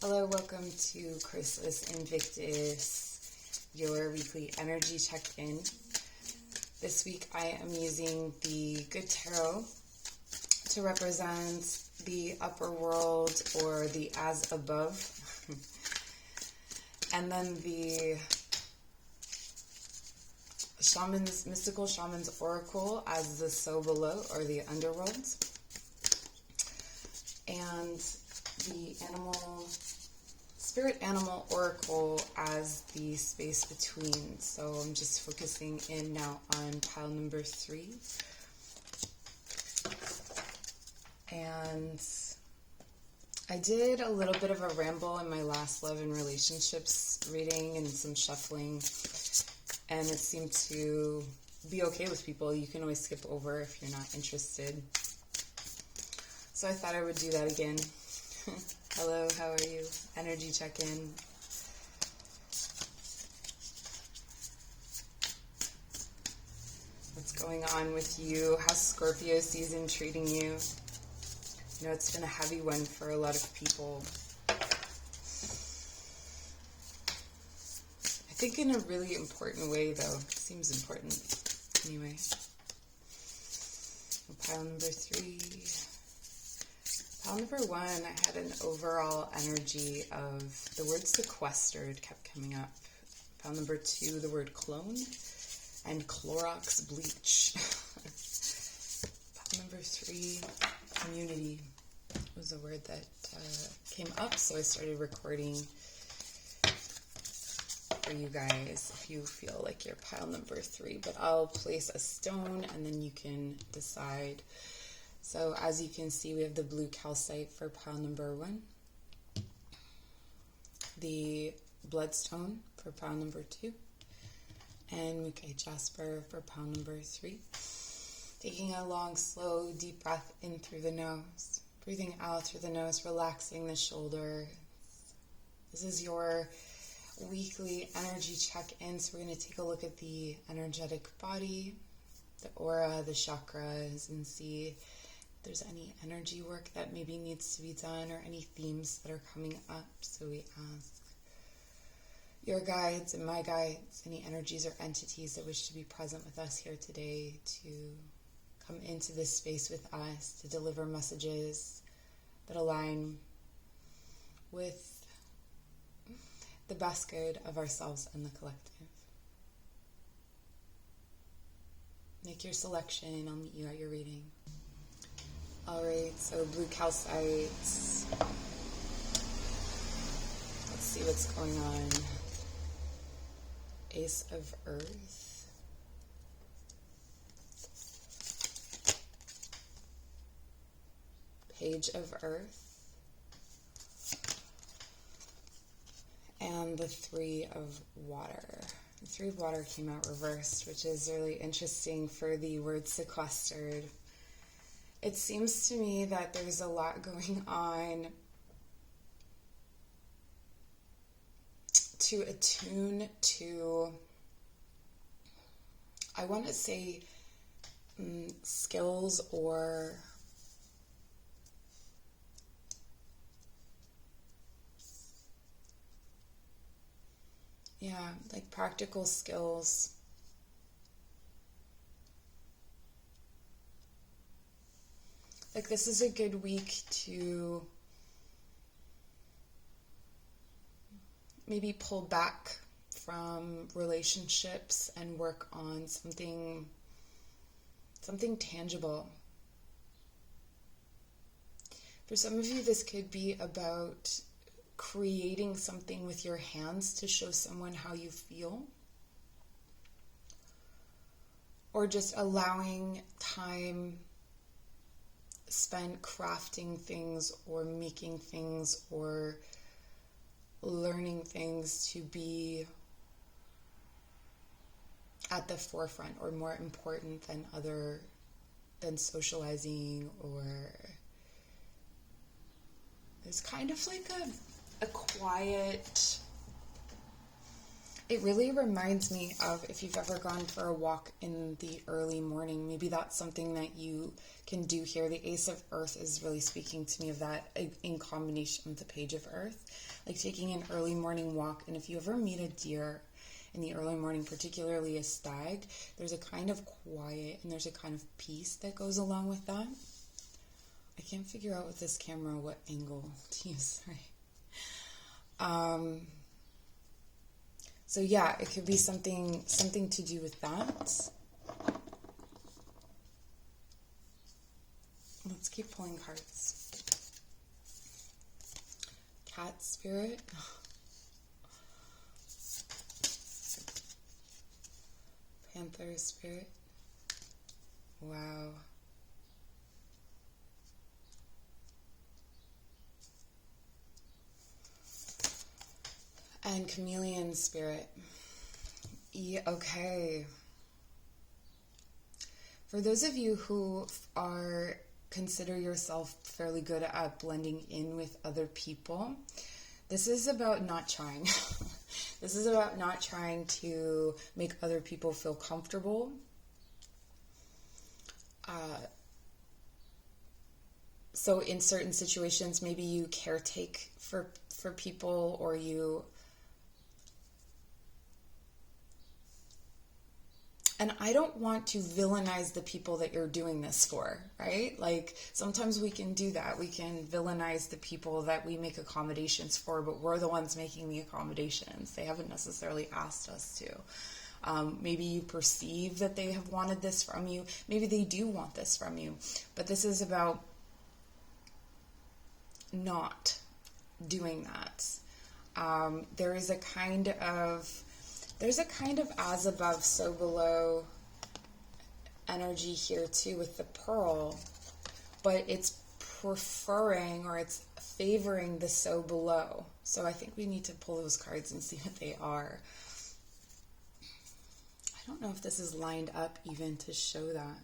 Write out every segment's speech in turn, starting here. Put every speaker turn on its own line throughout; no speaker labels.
Hello, welcome to Chrysalis Invictus, your weekly energy check-in. This week I am using the Good Tarot to represent the upper world or the as above, and then the Mystical Shaman's Oracle as the so below or the underworld, and the Spirit Animal Oracle as the space between. So I'm just focusing in now on pile number 3. And I did a little bit of a ramble in my last love and relationships reading and some shuffling, and it seemed to be okay with people. You can always skip over if you're not interested. So I thought I would do that again. Hello, how are you? Energy check-in. What's going on with you? How's Scorpio season treating you? You know, it's been a heavy one for a lot of people. I think in a really important way, though. It seems important. Anyway. Pile number 3. Pile number 1, I had an overall energy of the word sequestered kept coming up. Pile number 2, the word clone and Clorox bleach. Pile number 3, community was a word that came up, so I started recording for you guys if you feel like you're pile number 3. But I'll place a stone and then you can decide. So as you can see, we have the blue calcite for pile number 1, the bloodstone for pile number 2, and Muke Jasper for pile number 3. Taking a long, slow, deep breath in through the nose, breathing out through the nose, relaxing the shoulders. This is your weekly energy check-in, so we're going to take a look at the energetic body, the aura, the chakras, and see if there's any energy work that maybe needs to be done or any themes that are coming up. So we ask your guides and my guides, any energies or entities that wish to be present with us here today, to come into this space with us, to deliver messages that align with the best good of ourselves and the collective. Make your selection, I'll meet you at your reading. Alright, so blue calcite. Let's see what's going on. Ace of Earth. Page of Earth. And the 3 of Water. The 3 of Water came out reversed, which is really interesting for the word sequestered. It seems to me that there's a lot going on to attune to, I want to say, skills or like practical skills. Like, this is a good week to maybe pull back from relationships and work on something tangible. For some of you, this could be about creating something with your hands to show someone how you feel, or just allowing time spent crafting things or making things or learning things to be at the forefront or more important than socializing. Or it's kind of like a quiet, It really reminds me of if you've ever gone for a walk in the early morning. Maybe that's something that you can do here. The Ace of Earth is really speaking to me of that in combination with the Page of Earth. Like taking an early morning walk. And if you ever meet a deer in the early morning, particularly a stag, there's a kind of quiet and there's a kind of peace that goes along with that. I can't figure out with this camera what angle to use. Sorry. So yeah, it could be something to do with that. Let's keep pulling cards. Cat spirit. Panther spirit. Wow. And chameleon spirit. Yeah, okay. For those of you who consider yourself fairly good at blending in with other people, this is about not trying. This is about not trying to make other people feel comfortable. So in certain situations, maybe you caretake for people, or you... And I don't want to villainize the people that you're doing this for, right? Like, sometimes we can do that. We can villainize the people that we make accommodations for, but we're the ones making the accommodations. They haven't necessarily asked us to. Maybe you perceive that they have wanted this from you. Maybe they do want this from you. But this is about not doing that. There's a kind of as above, so below energy here too with the pearl, but it's preferring, or it's favoring the so below. So I think we need to pull those cards and see what they are. I don't know if this is lined up even to show that.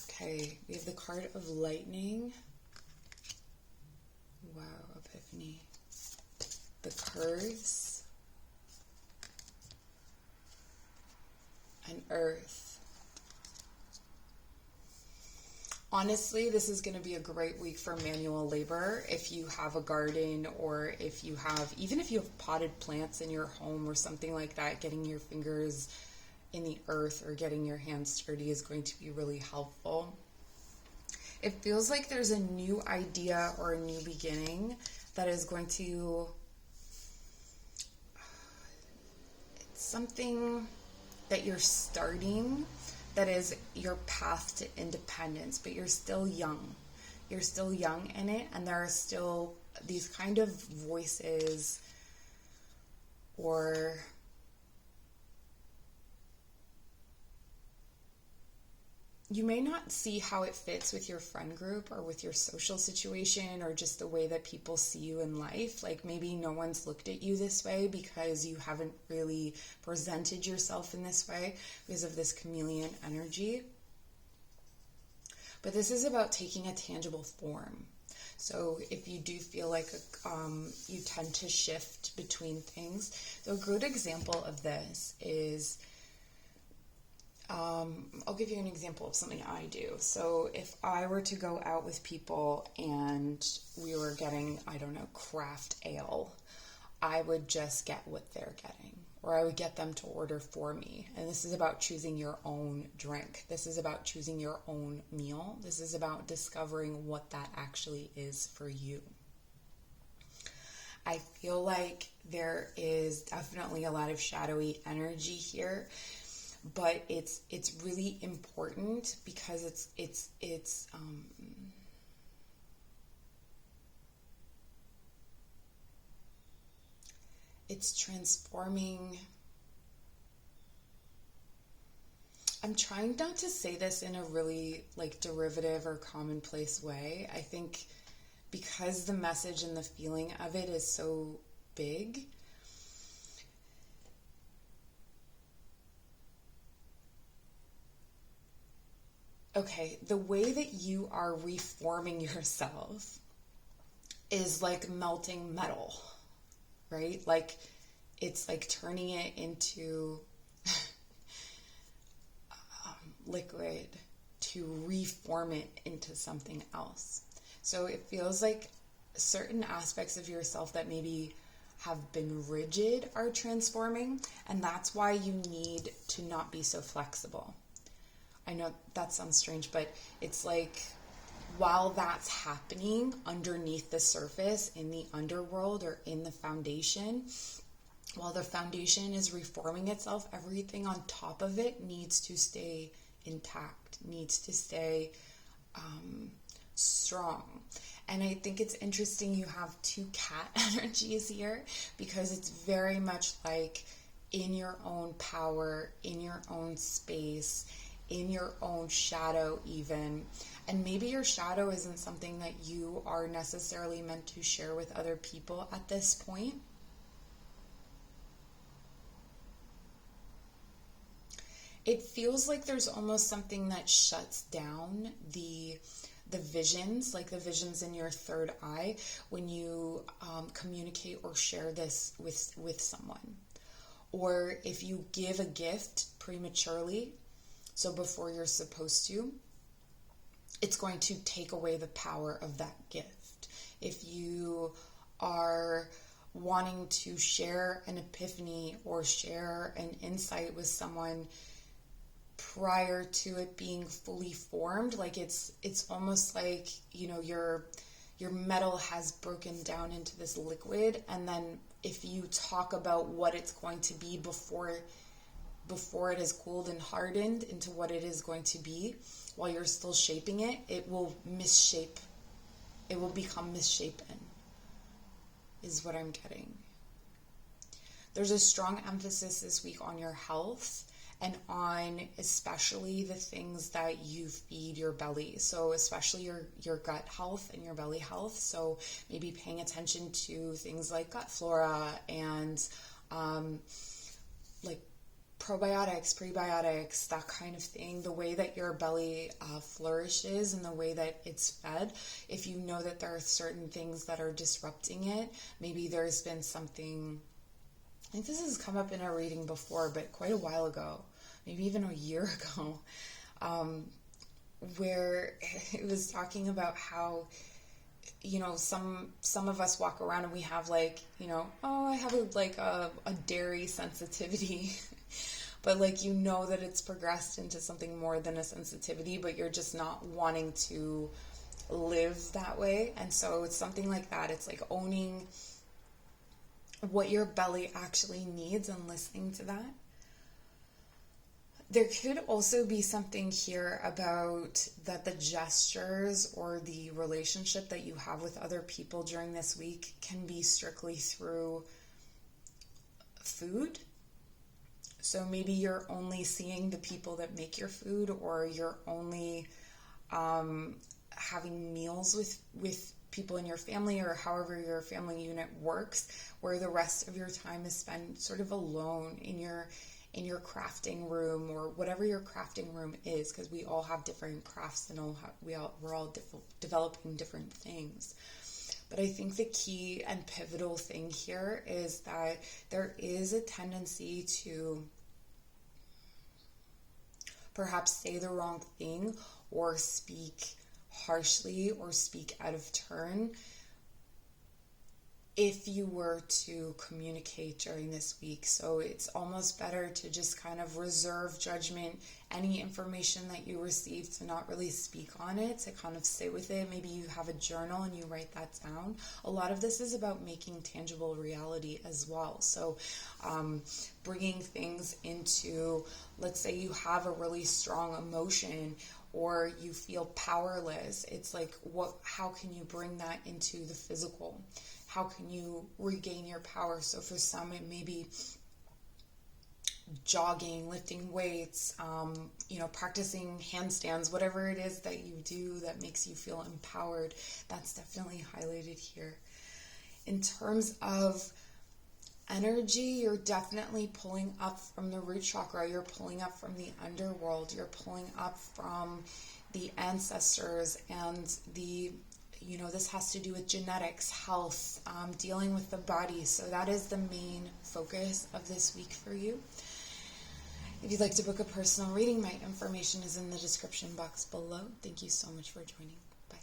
Okay, we have the card of lightning. Wow, epiphany. The curse. And earth. Honestly, this is going to be a great week for manual labor. If you have a garden, or even if you have potted plants in your home or something like that, getting your fingers in the earth or getting your hands dirty is going to be really helpful. It feels like there's a new idea or a new beginning that is going to... It's something that you're starting, that is your path to independence, but you're still young. You're still young in it, and there are still these kind of voices, or you may not see how it fits with your friend group or with your social situation, or just the way that people see you in life. Like, maybe no one's looked at you this way because you haven't really presented yourself in this way because of this chameleon energy. But this is about taking a tangible form. So if you do feel like you tend to shift between things, so a good example of this is... I'll give you an example of something I do. So if I were to go out with people and we were getting, I don't know, craft ale, I would just get what they're getting, or I would get them to order for me. And this is about choosing your own drink. This is about choosing your own meal. This is about discovering what that actually is for you. I feel like there is definitely a lot of shadowy energy here. But it's really important because it's transforming. I'm trying not to say this in a really like derivative or commonplace way. I think because the message and the feeling of it is so big, okay, the way that you are reforming yourself is like melting metal, right? Like, it's like turning it into liquid to reform it into something else. So it feels like certain aspects of yourself that maybe have been rigid are transforming, and that's why you need to not be so flexible. I know that sounds strange, but it's like while that's happening underneath the surface in the underworld or in the foundation, while the foundation is reforming itself, everything on top of it needs to stay intact, needs to stay strong. And I think it's interesting you have two cat energies here, because it's very much like in your own power, in your own space, in your own shadow even. And maybe your shadow isn't something that you are necessarily meant to share with other people at this point. It feels like there's almost something that shuts down the visions, like the visions in your third eye, when you communicate or share this with someone. Or if you give a gift prematurely, so before you're supposed to, it's going to take away the power of that gift. If you are wanting to share an epiphany or share an insight with someone prior to it being fully formed, like it's almost like, you know, your metal has broken down into this liquid, and then if you talk about what it's going to be before it is cooled and hardened into what it is going to be, while you're still shaping it, it will misshape. It will become misshapen, is what I'm getting. There's a strong emphasis this week on your health, and on especially the things that you feed your belly. So especially your gut health and your belly health. So maybe paying attention to things like gut flora and like probiotics, prebiotics, that kind of thing. The way that your belly flourishes and the way that it's fed. If you know that there are certain things that are disrupting it, maybe there's been something, I think this has come up in a reading before, but quite a while ago, maybe even a year ago, where it was talking about how, you know, some of us walk around and we have like, you know, oh, I have a dairy sensitivity, but like, you know that it's progressed into something more than a sensitivity, but you're just not wanting to live that way. And so it's something like that. It's like owning what your belly actually needs and listening to that. There could also be something here about that the gestures or the relationship that you have with other people during this week can be strictly through food. So maybe you're only seeing the people that make your food, or you're only having meals with people in your family, or however your family unit works, where the rest of your time is spent sort of alone in your crafting room, or whatever your crafting room is, because we all have different crafts and we're all developing different things. But I think the key and pivotal thing here is that there is a tendency to perhaps say the wrong thing, or speak harshly, or speak out of turn, if you were to communicate during this week. So it's almost better to just kind of reserve judgment, any information that you receive, to not really speak on it, to kind of sit with it. Maybe you have a journal and you write that down. A lot of this is about making tangible reality as well. So bringing things into, let's say you have a really strong emotion, or you feel powerless. It's like, how can you bring that into the physical? How can you regain your power? So for some, it may be jogging, lifting weights, practicing handstands, whatever it is that you do that makes you feel empowered. That's definitely highlighted here. In terms of energy, you're definitely pulling up from the root chakra. You're pulling up from the underworld. You're pulling up from the ancestors and the this has to do with genetics, health, dealing with the body. So that is the main focus of this week for you. If you'd like to book a personal reading, my information is in the description box below. Thank you so much for joining. Bye.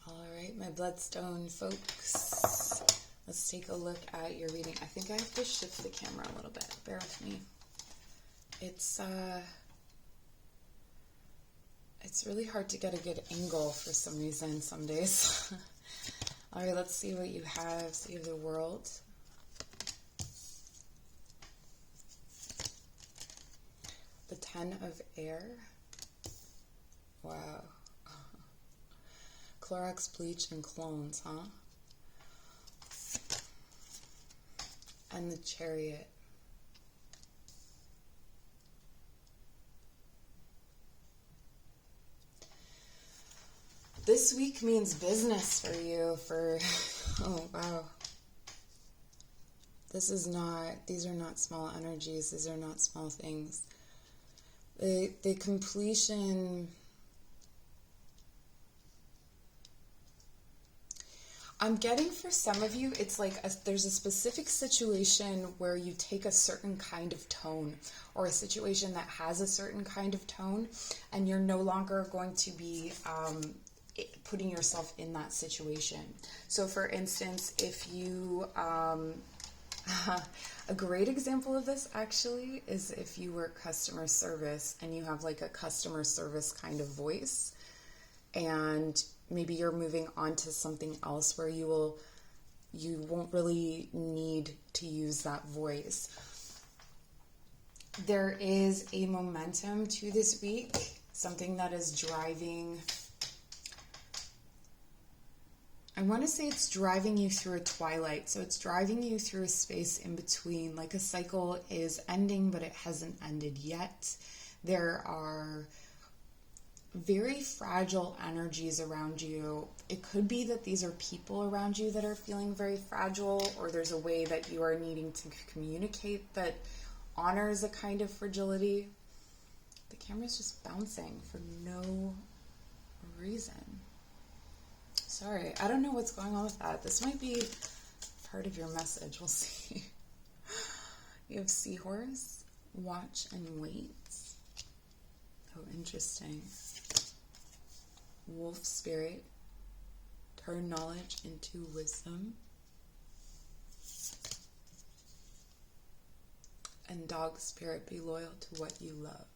All right, my bloodstone folks. Let's take a look at your reading. I think I have to shift the camera a little bit. Bear with me. It's really hard to get a good angle for some reason some days. All right, let's see what you have. So you have the World. The Ten of Air. Wow. Clorox, bleach, and clones, huh? And the Chariot. This week means business for you oh wow. These are not small energies, these are not small things. The completion, I'm getting for some of you, it's like there's a specific situation where you take a certain kind of tone, or a situation that has a certain kind of tone, and you're no longer going to be putting yourself in that situation. So for instance, if you, a great example of this actually is if you work customer service and you have like a customer service kind of voice, and maybe you're moving on to something else where you won't really need to use that voice. There is a momentum to this week, something that is driving, I want to say it's driving you through a twilight. So it's driving you through a space in between, like a cycle is ending, but it hasn't ended yet. There are very fragile energies around you. It could be that these are people around you that are feeling very fragile, or there's a way that you are needing to communicate that honors a kind of fragility. The camera's just bouncing for no reason. Sorry, I don't know what's going on with that. This might be part of your message. We'll see. You have Seahorse, Watch and Wait. Oh, interesting. Wolf Spirit, turn knowledge into wisdom. And Dog Spirit, be loyal to what you love.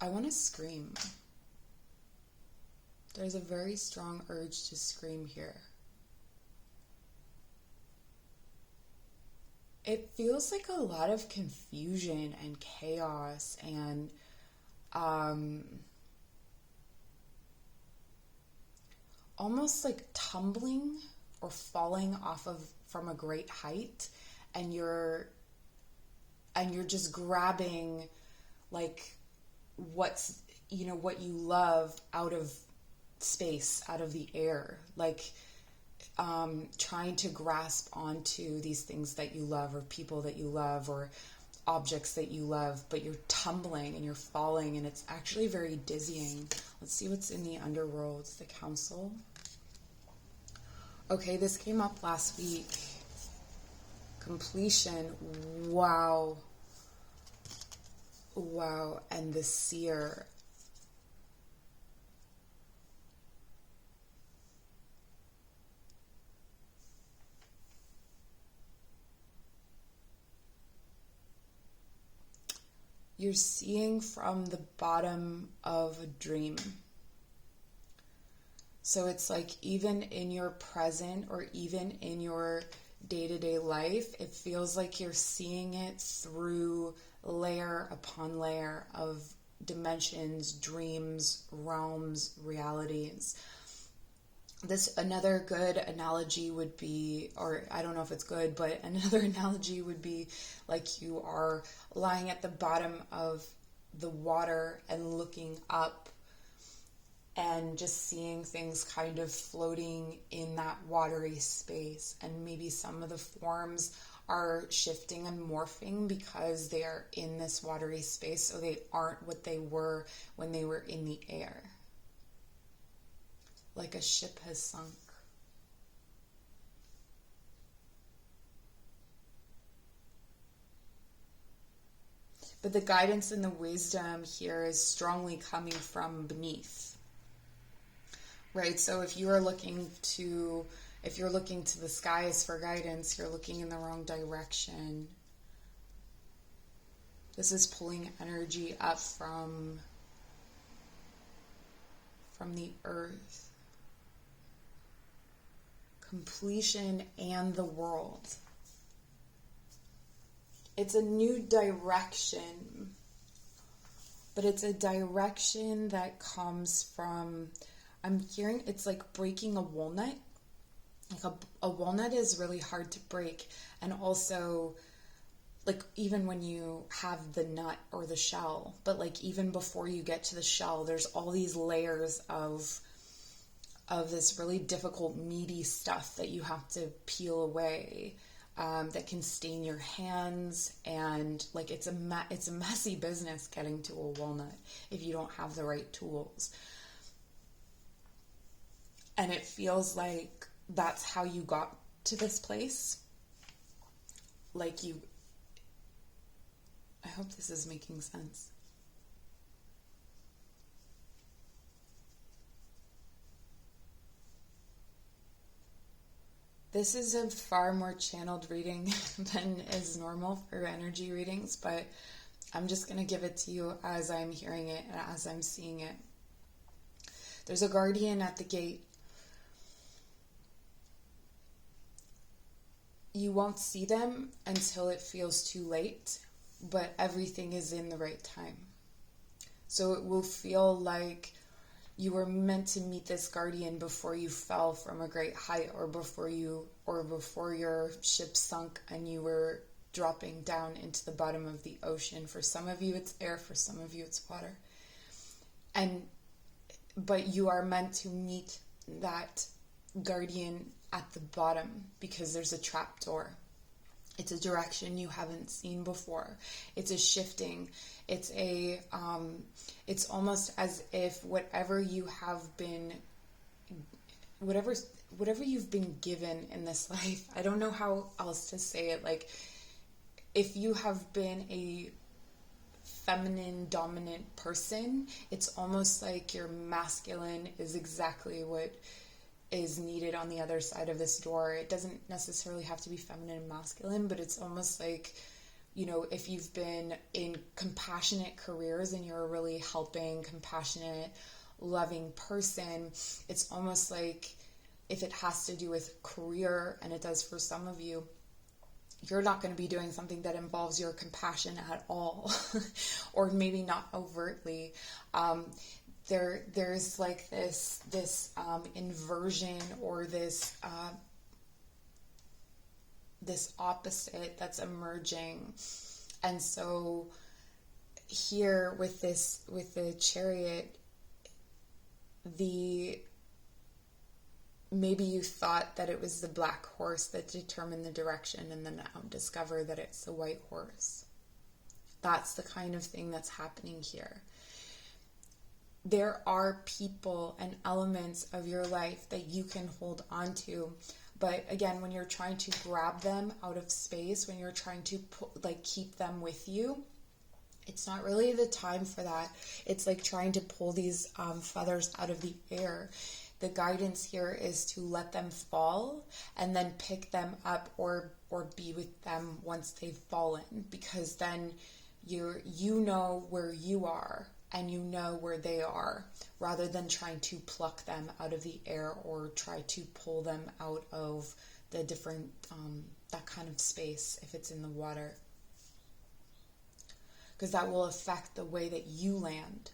I want to scream. There's a very strong urge to scream here. It feels like a lot of confusion and chaos and almost like tumbling or falling from a great height, and you're just grabbing like what you love out of space, out of the air, like trying to grasp onto these things that you love, or people that you love, or objects that you love, but you're tumbling and you're falling, and it's actually very dizzying. Let's see what's in the underworld. The Council. Okay, this came up last week. Completion. Wow. And the Seer. You're seeing from the bottom of a dream. So it's like even in your present, or even in your day-to-day life, it feels like you're seeing it through layer upon layer of dimensions, dreams, realms, realities. Another good analogy would be, or I don't know if it's good, but another analogy would be like you are lying at the bottom of the water and looking up and just seeing things kind of floating in that watery space. And maybe some of the forms are shifting and morphing because they are in this watery space, so they aren't what they were when they were in the air. Like a ship has sunk. But the guidance and the wisdom here is strongly coming from beneath. Right? So if you're looking to the skies for guidance, you're looking in the wrong direction. This is pulling energy up from the earth. Completion and the world. It's a new direction, but it's a direction that comes from, I'm hearing it's like breaking a walnut. Like a walnut is really hard to break, and also like even when you have the nut or the shell, but like even before you get to the shell, there's all these layers of this really difficult meaty stuff that you have to peel away. That can stain your hands, and like it's a messy business getting to a walnut if you don't have the right tools. And it feels like that's how you got to this place. I hope this is making sense. This is a far more channeled reading than is normal for energy readings, but I'm just going to give it to you as I'm hearing it and as I'm seeing it. There's a guardian at the gate. You won't see them until it feels too late, but everything is in the right time. So it will feel like you were meant to meet this guardian before you fell from a great height, or before your ship sunk and you were dropping down into the bottom of the ocean. For some of you it's air, for some of you it's water. But you are meant to meet that guardian at the bottom because there's a trap door. It's a direction you haven't seen before. It's a shifting. It's almost as if whatever you've been given in this life, I don't know how else to say it. Like, if you have been a feminine dominant person, it's almost like your masculine is exactly what is needed on the other side of this door. It doesn't necessarily have to be feminine and masculine, but it's almost like, if you've been in compassionate careers and you're a really helping, compassionate, loving person, it's almost like if it has to do with career, and it does for some of you, you're not going to be doing something that involves your compassion at all, or maybe not overtly. There's like this inversion, or this opposite that's emerging. And so here with the Chariot, maybe you thought that it was the black horse that determined the direction, and then now discover that it's the white horse. That's the kind of thing that's happening here. There are people and elements of your life that you can hold on to. But again, when you're trying to grab them out of space, when you're trying to keep them with you, it's not really the time for that. It's like trying to pull these feathers out of the air. The guidance here is to let them fall and then pick them up, or be with them once they've fallen, because then you know where you are and you know where they are, rather than trying to pluck them out of the air or try to pull them out of the different, that kind of space if it's in the water. Because that will affect the way that you land.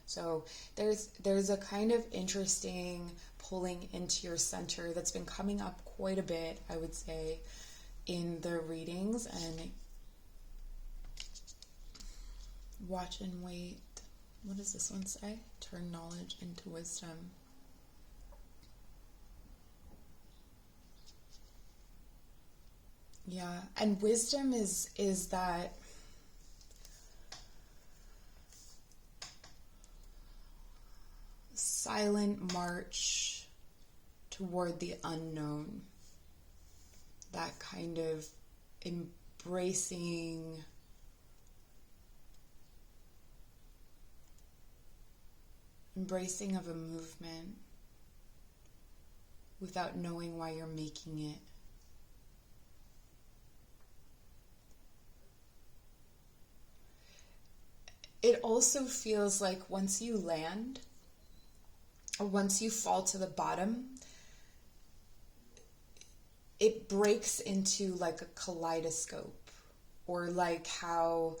So there's a kind of interesting pulling into your center that's been coming up quite a bit, I would say, in the readings. And watch and wait. What does this one say? Turn knowledge into wisdom. Yeah, and wisdom is that silent march toward the unknown, that kind of embracing of a movement without knowing why you're making it. It also feels like once you land, or once you fall to the bottom, it breaks into like a kaleidoscope, or like how,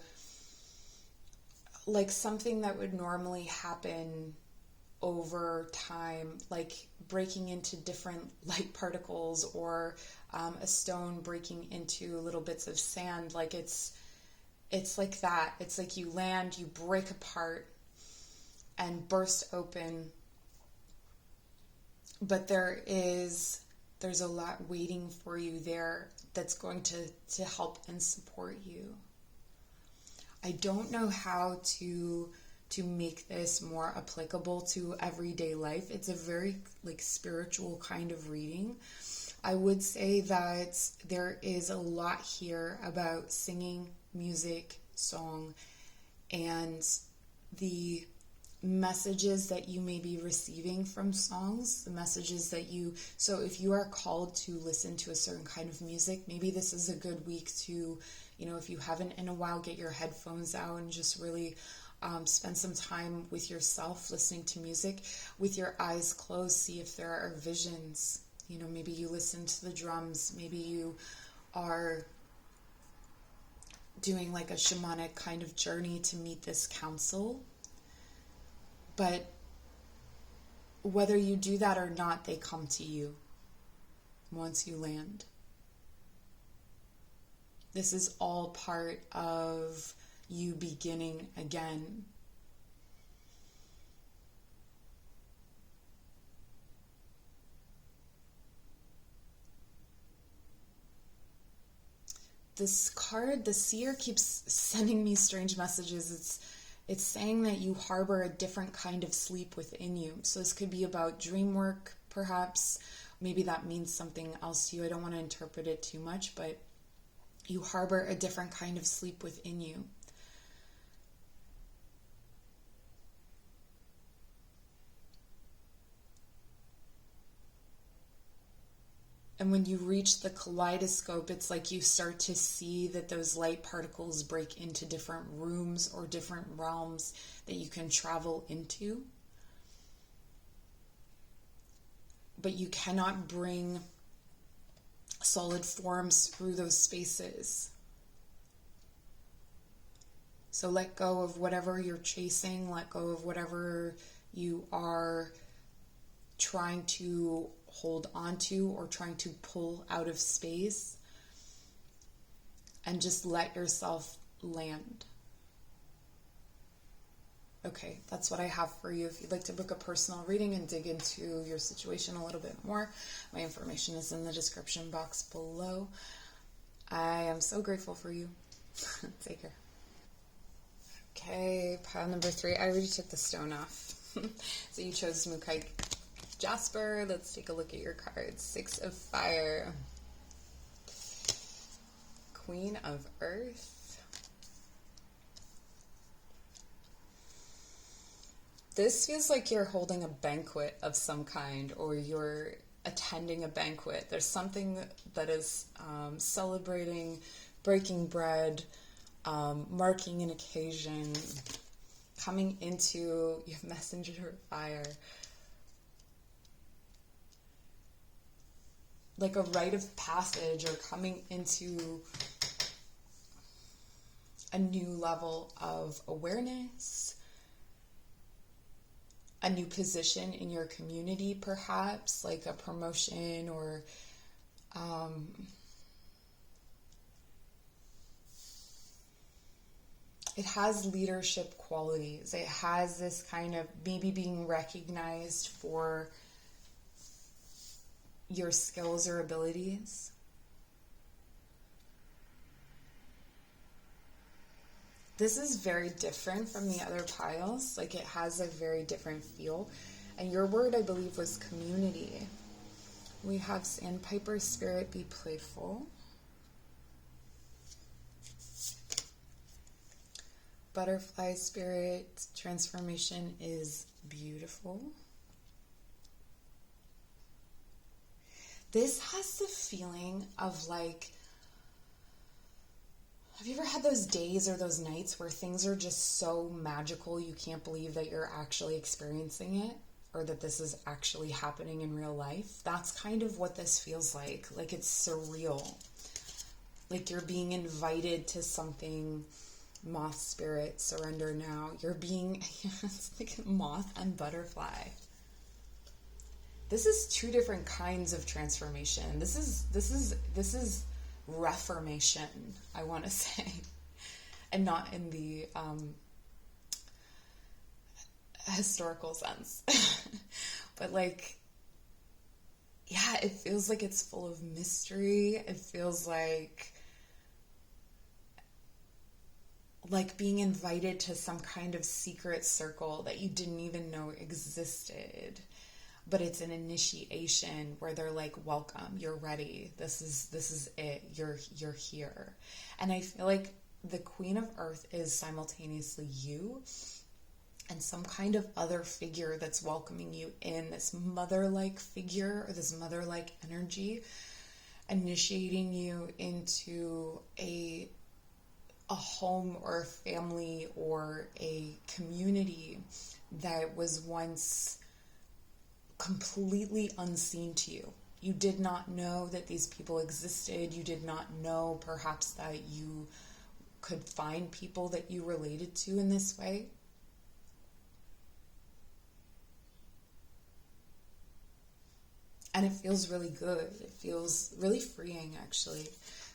like something that would normally happen over time, like breaking into different light particles, or a stone breaking into little bits of sand. Like it's like that. It's like you land, you break apart and burst open, but there's a lot waiting for you there that's going to help and support you. I don't know how to make this more applicable to everyday life. It's a very like spiritual kind of reading. I would say that there is a lot here about singing, music, song, and the messages that you may be receiving from songs, the messages that you, so if you are called to listen to a certain kind of music, maybe this is a good week to, if you haven't in a while, get your headphones out and just really spend some time with yourself listening to music with your eyes closed. See if there are visions. Maybe you listen to the drums, maybe you are doing like a shamanic kind of journey to meet this council. But whether you do that or not, they come to you once you land. This is all part of you beginning again. This card, the seer, keeps sending me strange messages. It's saying that you harbor a different kind of sleep within you. So this could be about dream work, perhaps. Maybe that means something else to you. I don't want to interpret it too much, but you harbor a different kind of sleep within you. And when you reach the kaleidoscope, it's like you start to see that those light particles break into different rooms or different realms that you can travel into. But you cannot bring solid forms through those spaces. So let go of whatever you're chasing, let go of whatever you are trying to hold onto or trying to pull out of space, and just let yourself land. Okay, that's what I have for you. If you'd like to book a personal reading and dig into your situation a little bit more, my information is in the description box below. I am so grateful for you. Take care. Okay, pile number 3. I already took the stone off. So you chose Mukai Jasper. Let's take a look at your cards. 6 of Fire. Queen of Earth. This feels like you're holding a banquet of some kind, or you're attending a banquet. There's something that is celebrating, breaking bread, marking an occasion, coming into your messenger fire. Like a rite of passage, or coming into a new level of awareness, a new position in your community, perhaps, like a promotion, or it has leadership qualities. It has this kind of maybe being recognized for your skills or abilities. This is very different from the other piles. Like, it has a very different feel. And your word, I believe, was community. We have Sandpiper Spirit, be playful. Butterfly Spirit, transformation is beautiful. This has the feeling of like, have you ever had those days or those nights where things are just so magical you can't believe that you're actually experiencing it or that this is actually happening in real life? That's kind of what this feels like. Like, it's surreal. Like you're being invited to something. Moth spirit, surrender now. You're being, it's like moth and butterfly. This is two different kinds of transformation. This is reformation, I want to say, and not in the historical sense. But like, yeah, it feels like it's full of mystery. It feels like being invited to some kind of secret circle that you didn't even know existed. But it's an initiation where they're like, welcome, you're ready. This is it. You're here. And I feel like the Queen of Earth is simultaneously you and some kind of other figure that's welcoming you in, this mother-like figure or this mother-like energy, initiating you into a home or a family or a community that was once completely unseen to you. You did not know that these people existed. You did not know perhaps that you could find people that you related to in this way. And it feels really good. It feels really freeing, actually.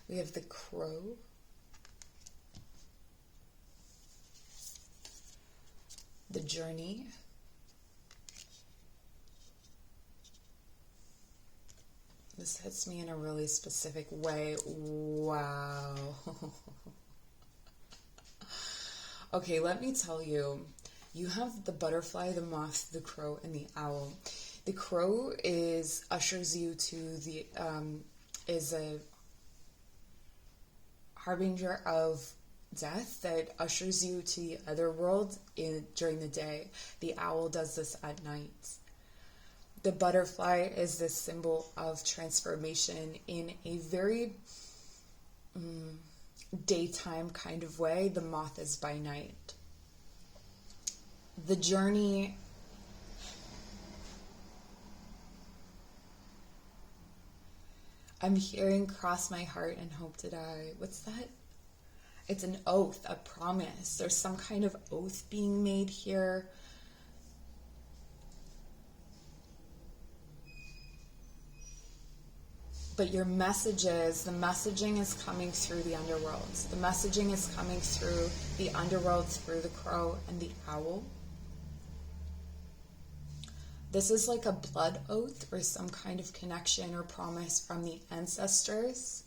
We have the Crow. The Journey. This hits me in a really specific way. Wow. Okay, let me tell you. You have the butterfly, the moth, the crow, and the owl. The crow ushers you to the, is a harbinger of death that ushers you to the other world during the day. The owl does this at night. The butterfly is this symbol of transformation in a very daytime kind of way. The moth is by night. The journey I'm hearing cross my heart and hope to die. What's that? It's an oath, a promise. There's some kind of oath being made here. But your messages, the messaging is coming through the underworld. The messaging is coming through the underworld, through the crow and the owl. This is like a blood oath or some kind of connection or promise from the ancestors.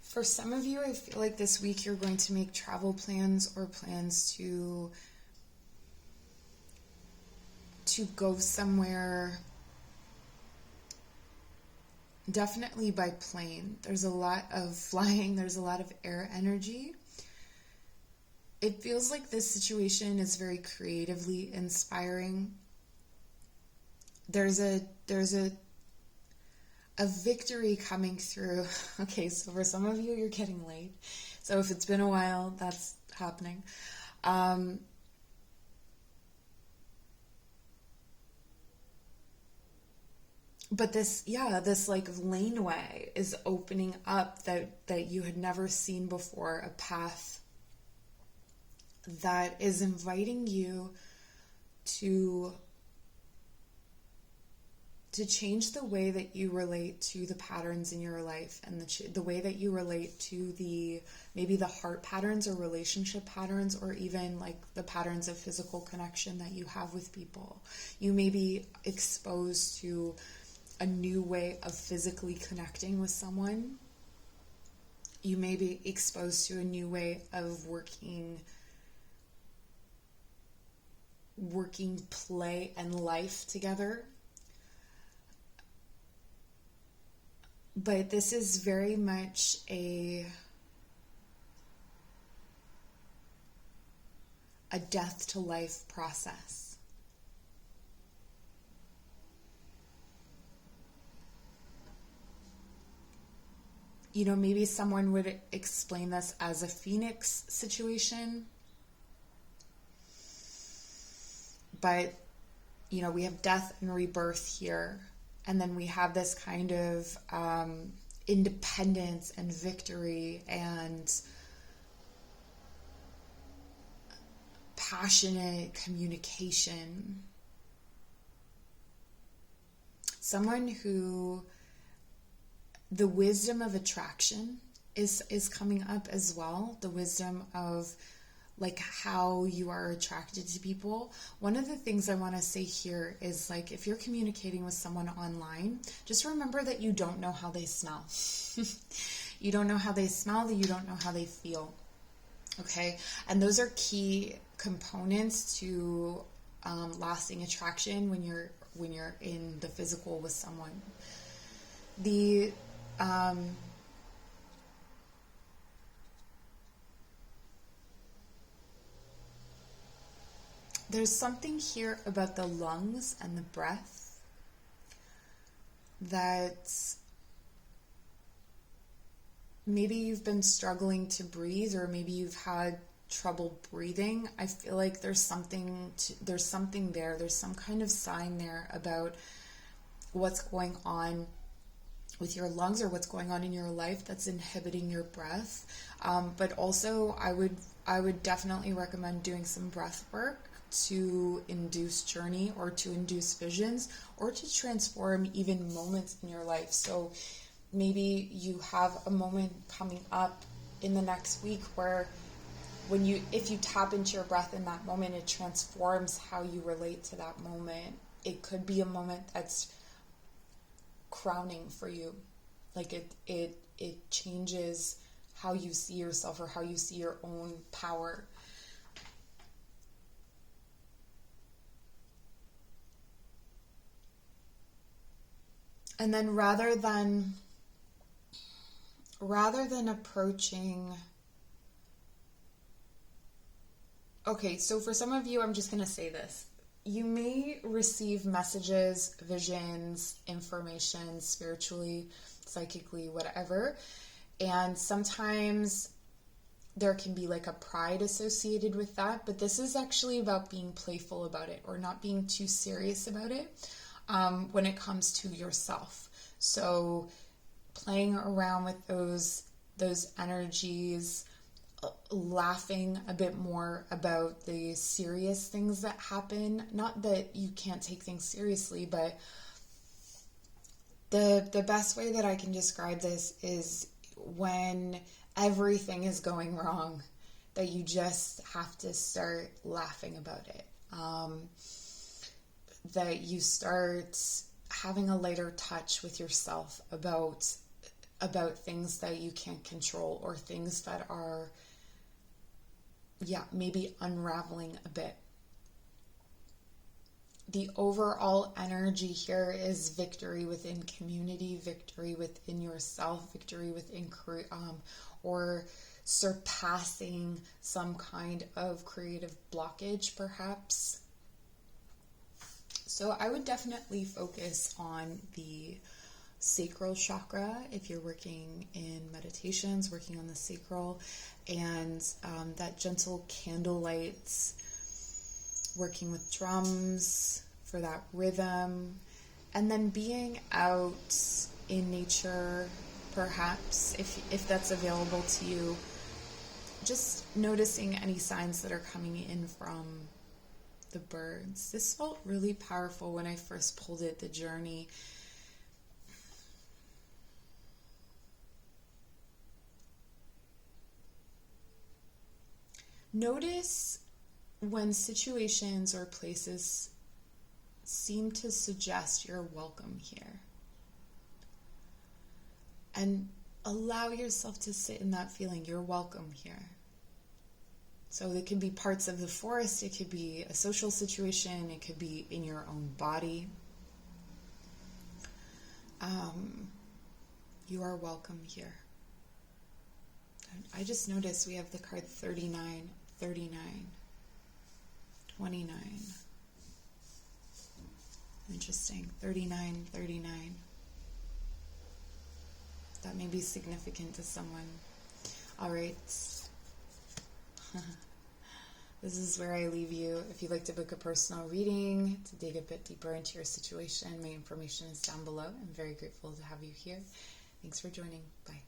For some of you, I feel like this week you're going to make travel plans or plans to go somewhere. Definitely by plane. There's a lot of flying. There's a lot of air energy. It feels like this situation is very creatively inspiring. There's a victory coming through. Okay, so for some of you, you're getting late. So if it's been a while, that's happening. But this like laneway is opening up that you had never seen before, a path that is inviting you to to change the way that you relate to the patterns in your life, and the way that you relate to maybe the heart patterns or relationship patterns, or even like the patterns of physical connection that you have with people. You may be exposed to a new way of physically connecting with someone. You may be exposed to a new way of working play and life together. But this is very much a death to life process. You know, maybe someone would explain this as a phoenix situation. But, you know, we have death and rebirth here. And then we have this kind of independence and victory and passionate communication. Someone who the wisdom of attraction is coming up as well. The wisdom of like how you are attracted to people. One of the things I want to say here is, like, if you're communicating with someone online, just remember that you don't know how they smell. You don't know how they smell, you don't know how they feel. Okay? And those are key components to lasting attraction when you're in the physical with someone. There's something here about the lungs and the breath that maybe you've been struggling to breathe, or maybe you've had trouble breathing. I feel like there's something there. There's some kind of sign there about what's going on with your lungs, or what's going on in your life that's inhibiting your breath. But also I would definitely recommend doing some breath work to induce journey, or to induce visions, or to transform even moments in your life. So maybe you have a moment coming up in the next week where if you tap into your breath in that moment, it transforms how you relate to that moment. It could be a moment that's crowning for you. Like it changes how you see yourself, or how you see your own power. And then rather than approaching... Okay, so for some of you, I'm just going to say this. You may receive messages, visions, information, spiritually, psychically, whatever. And sometimes there can be like a pride associated with that. But this is actually about being playful about it, or not being too serious about it. When it comes to yourself. So playing around with those energies, laughing a bit more about the serious things that happen. Not that you can't take things seriously, but the best way that I can describe this is when everything is going wrong, that you just have to start laughing about it. That you start having a lighter touch with yourself about things that you can't control, or things that are, maybe unraveling a bit. The overall energy here is victory within community, victory within yourself, victory within or surpassing some kind of creative blockage, perhaps. So I would definitely focus on the sacral chakra if you're working in meditations, working on the sacral, and that gentle candlelight, working with drums for that rhythm, and then being out in nature, perhaps, if that's available to you, just noticing any signs that are coming in from the birds. This felt really powerful when I first pulled it, the journey. Notice when situations or places seem to suggest you're welcome here. And allow yourself to sit in that feeling, you're welcome here. So it could be parts of the forest, it could be a social situation, it could be in your own body. You are welcome here. I just noticed we have the card 39, 39, 29. Interesting. 39, 39. That may be significant to someone. All right. This is where I leave you. If you'd like to book a personal reading, to dig a bit deeper into your situation, my information is down below. I'm very grateful to have you here. Thanks for joining. Bye.